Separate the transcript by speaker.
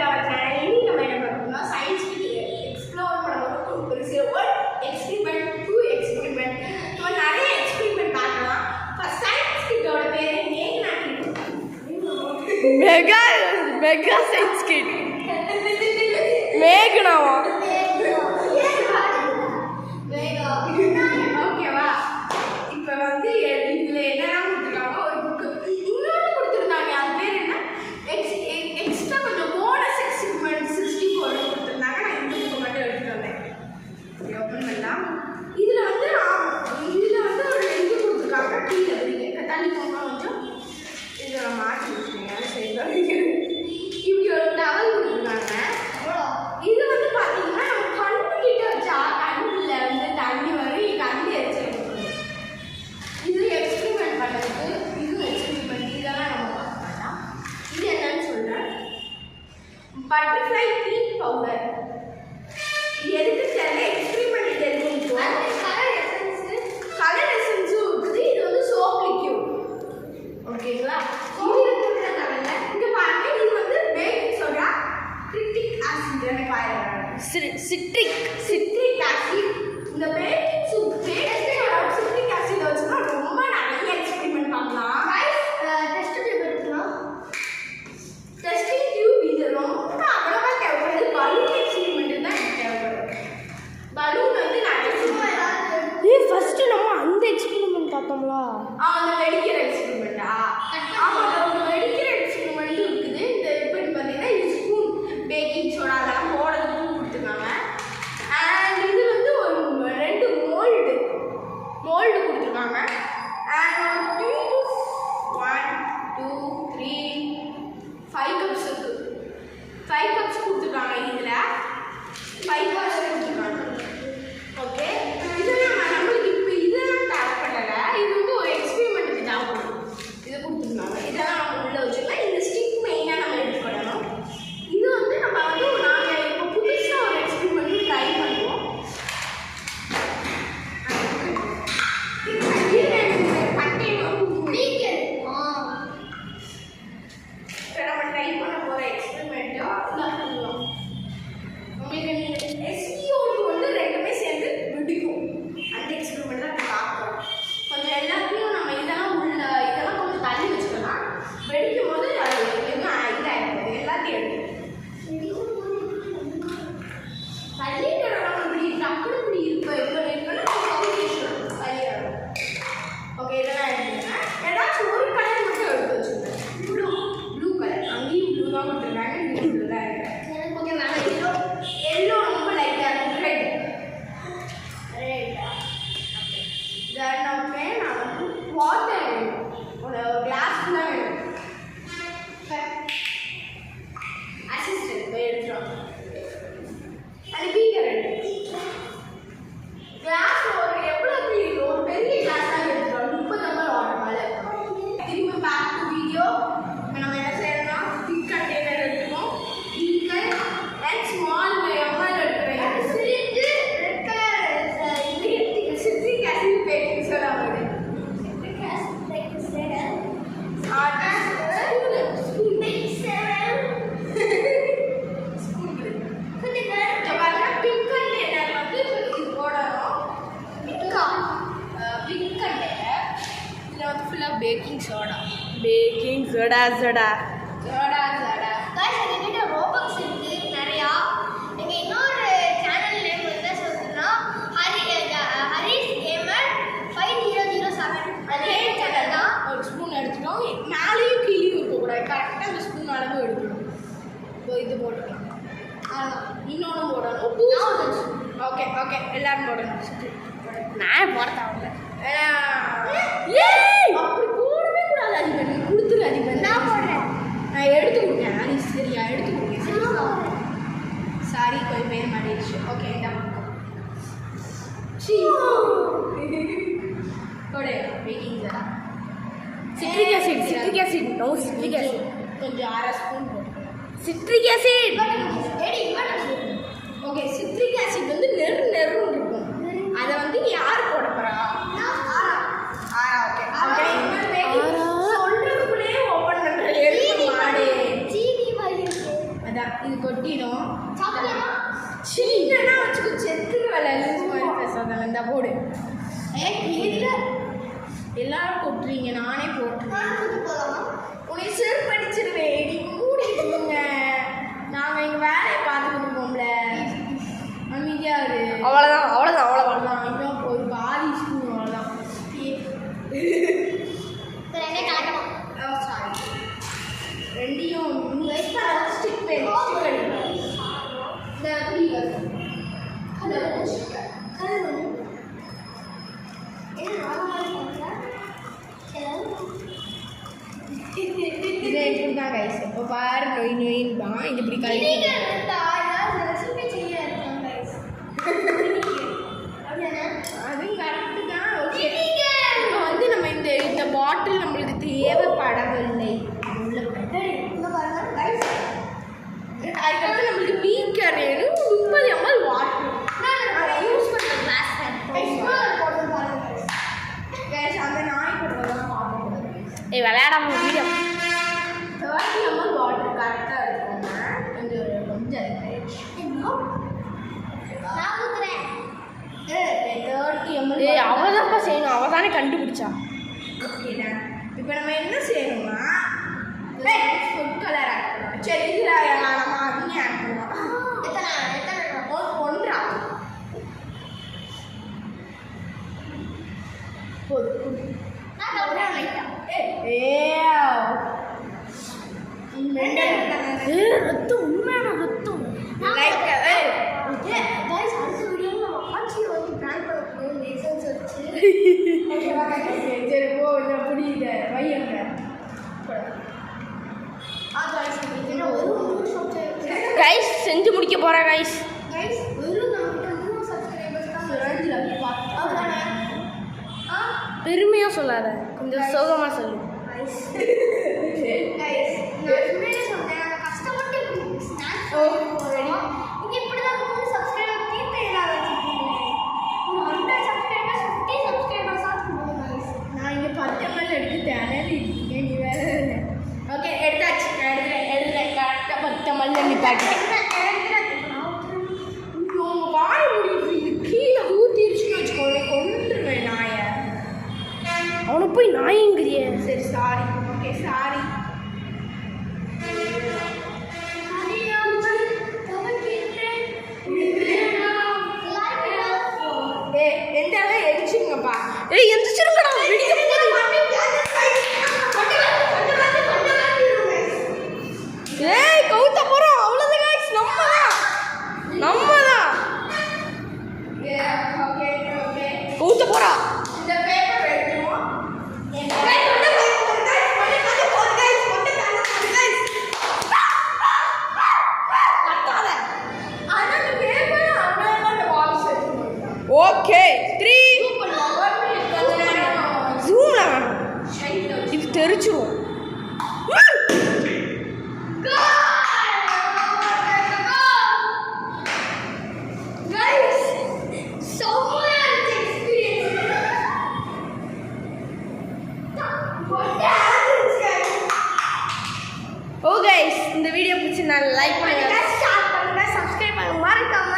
Speaker 1: our channel. இன்னைக்கு நம்ம என்ன பார்க்கணும்னா சயின்ஸ் எக்ஸ்ப்ளோர் பண்ணும்போது ஒரு சில எக்ஸ்பெரிமெண்ட் 2 எக்ஸ்பெரிமெண்ட் நம்ம நிறைய எக்ஸ்பெரிமெண்ட் பார்க்கலாம். ஃபர்ஸ்ட் சயின்ஸ் கிட்டோட பேரு
Speaker 2: மெகா சயின்ஸ் கிட் மேகனாவா
Speaker 1: ஓகேவா? இப்போ வந்து இதுல என்னெல்லாம் கொடுத்துருக்காங்க, ஒரு புக்கு இன்னொன்று கொடுத்துருந்தாங்க. அது பேர் என்ன, எக்ஸ்ட்ரா கொஞ்சம் போனஸ் எக்ஸ்பெரிமெண்ட் 64 கொடுத்துருந்தாங்க. நான் இந்த புக்கு மட்டும் எடுத்துட்டு வந்தேன். ஓப்பன் பண்ணலாம். இதில் வந்து ஒரு இது கொடுத்துருக்காங்க. கீழே நீங்கள் தள்ளி போங்க கொஞ்சம். இதில் நான் மாற்றி வச்சுருங்க. சரி, இப்படி ஒரு டவல் கொடுத்துருக்காங்க. இது வந்து பார்த்தீங்கன்னா நம்ம கண்ணு கிட்ட வச்சா கண்ணில் வந்து தண்ணி வரும், கண்ணு எரிச்சல். இது எக்ஸ்பெரிமெண்ட் பண்ணுறதுக்கு இதுவும் எக்ஸ்பெரிமெண்ட். இதெல்லாம் நம்ம பார்க்க மாட்டோம். இது என்னன்னு சொல்கிறேன். Butterfly cream powder. இது எதுக்கு தெரியல, எக்ஸ்பெரிமெண்ட் இது எதுக்கு கலர் எசன்ஸும் இருக்குது. இது வந்து சோப் லிக்யூட். ஓகேங்களா? இங்கே பாருங்க, இது வந்து பேக்கிங் சோடா, சிட்ரிக் ஆசிட். எனக்கு சிட்ரிக் ஆசிட். இந்த பேக்கிங் சிட்ரிக் ஆசிட் வச்சுன்னா ரொம்ப நிறைய எக்ஸ்பெரிமெண்ட் பண்ணலாம். Testing tube. இது ரொம்ப அவ்வளோவா தேவைப்படுது. பலூன் எக்ஸ்பெரிமெண்ட் தான் எனக்கு தேவைப்படும். பலூன் வந்து
Speaker 2: ஃபர்ஸ்ட் நம்ம அந்த எக்ஸ்பெரிமெண்ட் பார்த்தோம்ல,
Speaker 1: அந்த வெடிக்கிற எக்ஸ்பெரிமெண்ட்டா? ஆமாம், ஒரு வெடிக்கிற எக்ஸ்பெரிமெண்ட் இருக்குது. இந்த எப்படி பார்த்தீங்கன்னா இது ஸ்பூன் பேக்கிங் சோடா அதெல்லாம் போடுறதுக்கு கொடுத்துருக்காங்க. அண்ட் இது வந்து ஒரு 2 மோல்டு கொடுத்துருக்காங்க. அண்ட் ஒரு 1 2 3 5 கப்ஸ் இருக்குது. 5 கப்ஸ் கொடுத்துருக்காங்க. இதில் 5 கப்ஸ் கொடுத்துருக்காங்க. ஓகே, இதெல்லாம் நம்மளுக்கு இப்போ இதெல்லாம் தேவைப்படலை. இது வந்து ஒரு எக்ஸ்பெரிமெண்ட்டுக்கு தேவைப்படும். இதை கொடுத்துருக்காங்க. இதெல்லாம் நம்ம உள்ளே வச்சுக்கலாம். இந்த ஸ்டிக் மெயினாக நம்ம எடுத்துக்கணும். இது வந்து நம்ம வந்து நாங்கள் இப்போ புதுசாக ஒரு எக்ஸ்பெரிமெண்ட் ட்ரை பண்ணுவோம். இப்போ நம்ம ட்ரை பண்ண போகிற எக்ஸ்பெரிமெண்ட்டோ உங்களுக்கு எஸ்இஓக்கு வந்து ரெண்டுமே சேர்ந்து வெடிக்கும். அந்த எக்ஸ்பெரிமெண்ட் தான் பார்க்குறோம். கொஞ்சம் எல்லாத்தையும் நம்ம இதெல்லாம் கொஞ்சம் தள்ளி வச்சுக்கலாம். வெடிக்கும் போது அது எதுவும் இதாகிடும். எல்லாத்தையும் எடுக்கும் தள்ளிட்டு இப்படி டக்குனு இப்படி இருக்குன்னா தள்ளிடும். ஓகே, இதெல்லாம் எடுத்துக்கோங்க. ஏதாச்சும் ஒரு கலர் மட்டும் எடுத்து வச்சுருக்கேன். Blue colour. அங்கேயும் ப்ளூ தான் கொடுத்துருக்காங்க. இங்கேயும் ப்ளூ தான் இருக்கேன். ஓகே, நான் எல்லோ ரொம்ப லைட்டாக இருக்கும். ரெட். தென் ஓகே, நான் வந்து வாட்டர் வேணும். ஒரு கிளாஸ் தான் வேணும். அசிஸ்டன்ட் போய் எடுத்துருவாங்க. அது பீக்கர் எடுத்து கிளாஸ் ஒரு எவ்வளோ இருக்கும், ஒரு பெரிய கிளாஸ் தான் எடுத்துருவோம். 30 ml வாட்டர் மேலே இருக்கும். திரும்ப பேக் டு வீடியோ. நம்ம என்ன செய்யணும்னா பிக் கண்டெய்னர் எடுத்துக்கோம். பீக்கர் அண்ட் ஸ்மால் எம்எல் எடுத்துக்கிறேன். சிட்ரிக் ஆசிட் பேக்கிங் சோடா வருது. பேக்கிங் சோடா
Speaker 3: ரோபக்ஸ் இருக்கு நிறையா. எங்கள் இன்னொரு சேனல் நேம் வந்து சொல்றதுன்னா ஹரிஸ் கேமர் 5007.
Speaker 1: அதே சேனல் தான். ஒரு ஸ்பூன் எடுத்துட்டோம். மேலேயும் கீழேயும் இருக்கக்கூடாது. கரெக்டாக அந்த ஸ்பூன் அளவு எடுக்கணும். இப்போ இது போட்டுக்கலாம். இன்னொன்று போடணும். ஓகே ஓகே, எல்லாரும் போடணும்.
Speaker 2: நான் போட தேவையில்ல.
Speaker 1: அப்படி போடவே கூடாது. அதிபர் நீ கொடுத்துரு. அதிபர்
Speaker 3: நான் போடுறேன்.
Speaker 1: நான் எடுத்து கொடுங்க. நீ சரியா எடுத்து கொடுங்க. சாரி, கொஞ்சம் பேர் மாறிடுச்சு. ஓகே, இந்த பேக்கிங் சோடா,
Speaker 2: சிட்ரிக் ஆசிட்
Speaker 1: கொஞ்சம் 1/2 ஸ்பூன் போட்டு.
Speaker 2: Citric acid.
Speaker 1: Okay, citric acid வந்து நெருன்னு இருக்கும். அதை வந்து யார் போட போகிறா? ஓகே, சொல்றதுக்குள்ளேயே ஓப்பன் பண்ணுற மாடு. அதான் இது கொட்டிடும்.
Speaker 3: சாப்பிடலாமா?
Speaker 1: சின்னனா வச்சுக்கோ, செத்துரு வேலை லூஸ் மாதிரி பேசாதால இந்த போடு.
Speaker 3: இல்ல
Speaker 1: எல்லாரும் கொட்டுறீங்க, நானே போட்டுருவேன்.
Speaker 3: நான் கூட்டு போகலாமா?
Speaker 1: உன்னை செருப்படிச்சிருவேன், நீ மூடிடுங்க. நாங்கள் எங்கள் வேலையை பார்த்துக்கிட்டு இருக்கோம்ல, அமைதியா இரு.
Speaker 2: அவ்வளோதான்.
Speaker 1: அவ்வளோதான், இன்னும் ஒரு பாதி ஸ்பூன் அவ்வளோதான்.
Speaker 3: ரெண்டே கலக்கணும்.
Speaker 1: சாரி, ரெண்டையும் ஸ்டிக் பண்ணி இந்த புரியுது. இது இப்படி தான் கைஸ். இப்போ பாரு, நொயின் தான் இது இப்படி கழிவு. அதுவும் கரெக்டு தான். ஓகே, இப்போ வந்து நம்ம இந்த பாட்டில் நம்மளுக்கு தேவைப்படவில்லை. அதுக்கப்புறம் நம்மளுக்கு பீக்கர் வேணும், 30 ml வாட்டர். அதை யூஸ் பண்ணுற கிளாஸ் கேஸ் அந்த நாய் போடுறதெல்லாம் பார்க்கக்கூடாது.
Speaker 2: ஏய் விளையாடாம வீடியோ
Speaker 1: 30 ml வாட்டர் கரெக்டாக இருக்குங்க. கொஞ்சம்
Speaker 3: நான் ஊத்துறேன்.
Speaker 1: 30 ml.
Speaker 2: ஏய் அவதான்ப்பா செய்யணும், அவ தானே கண்டுபிடிச்சா.
Speaker 1: ஓகேதான். இப்போ நம்ம என்ன செய்யணும்னா ஃபுட் கலர் ஆட் பண்ணணும். சரி, இதில் நம்ம அதையும் ஆட் பண்ணுவோம். ஒன்றா
Speaker 2: ரத்தம் உண்மையான ரத்தம்.
Speaker 1: சரி போ, புரியுது வையங்க.
Speaker 2: கைஸ் செஞ்சு முடிக்க போறேன் கைஸ். பெருமையா சொல்லாத, கொஞ்சம் சோகமா சொல்லு.
Speaker 1: நான் இங்கே 10 ml எடுத்து திணறி இருக்கேன், நீ வேற. ஓகே, எடுத்தாச்சு. எடுக்கிறேன் கரெக்டாக 10 ml நிப்பாட்டிட்டேன். உங்கள் வாய் முடிவு இது கீழே ஊற்றிருச்சுன்னு வச்சுக்கோங்க, கொண்டுருவேன் நாயை.
Speaker 2: அவனை போய் நாயங்கிறிய.
Speaker 1: சரி, சாரி. Okay, sorry. எந்தெல்லாம் எடிச்சுங்கப்பா.
Speaker 2: ஏய் எந்திரிச்சிருங்கடா, வெடிக்க போகுது. ஏய் கவுத்த போறோம், அவ்வளவுதான் கைஸ். நம்மதான்
Speaker 1: ஓகே ஓகே,
Speaker 2: கவுத்த போறா.
Speaker 1: இந்த பேப்பர் எடுத்துருவோம்.
Speaker 2: ஓகே 3 ஜூம்ல வேணும், இது தெரிச்சிரும்.
Speaker 1: ஓ கைஸ், இந்த வீடியோ பிடிச்சி நான் லைக் பண்ணுங்க, ஷேர் பண்ணுங்க, சப்ஸ்கிரைப் பண்ணுங்க, மறக்காம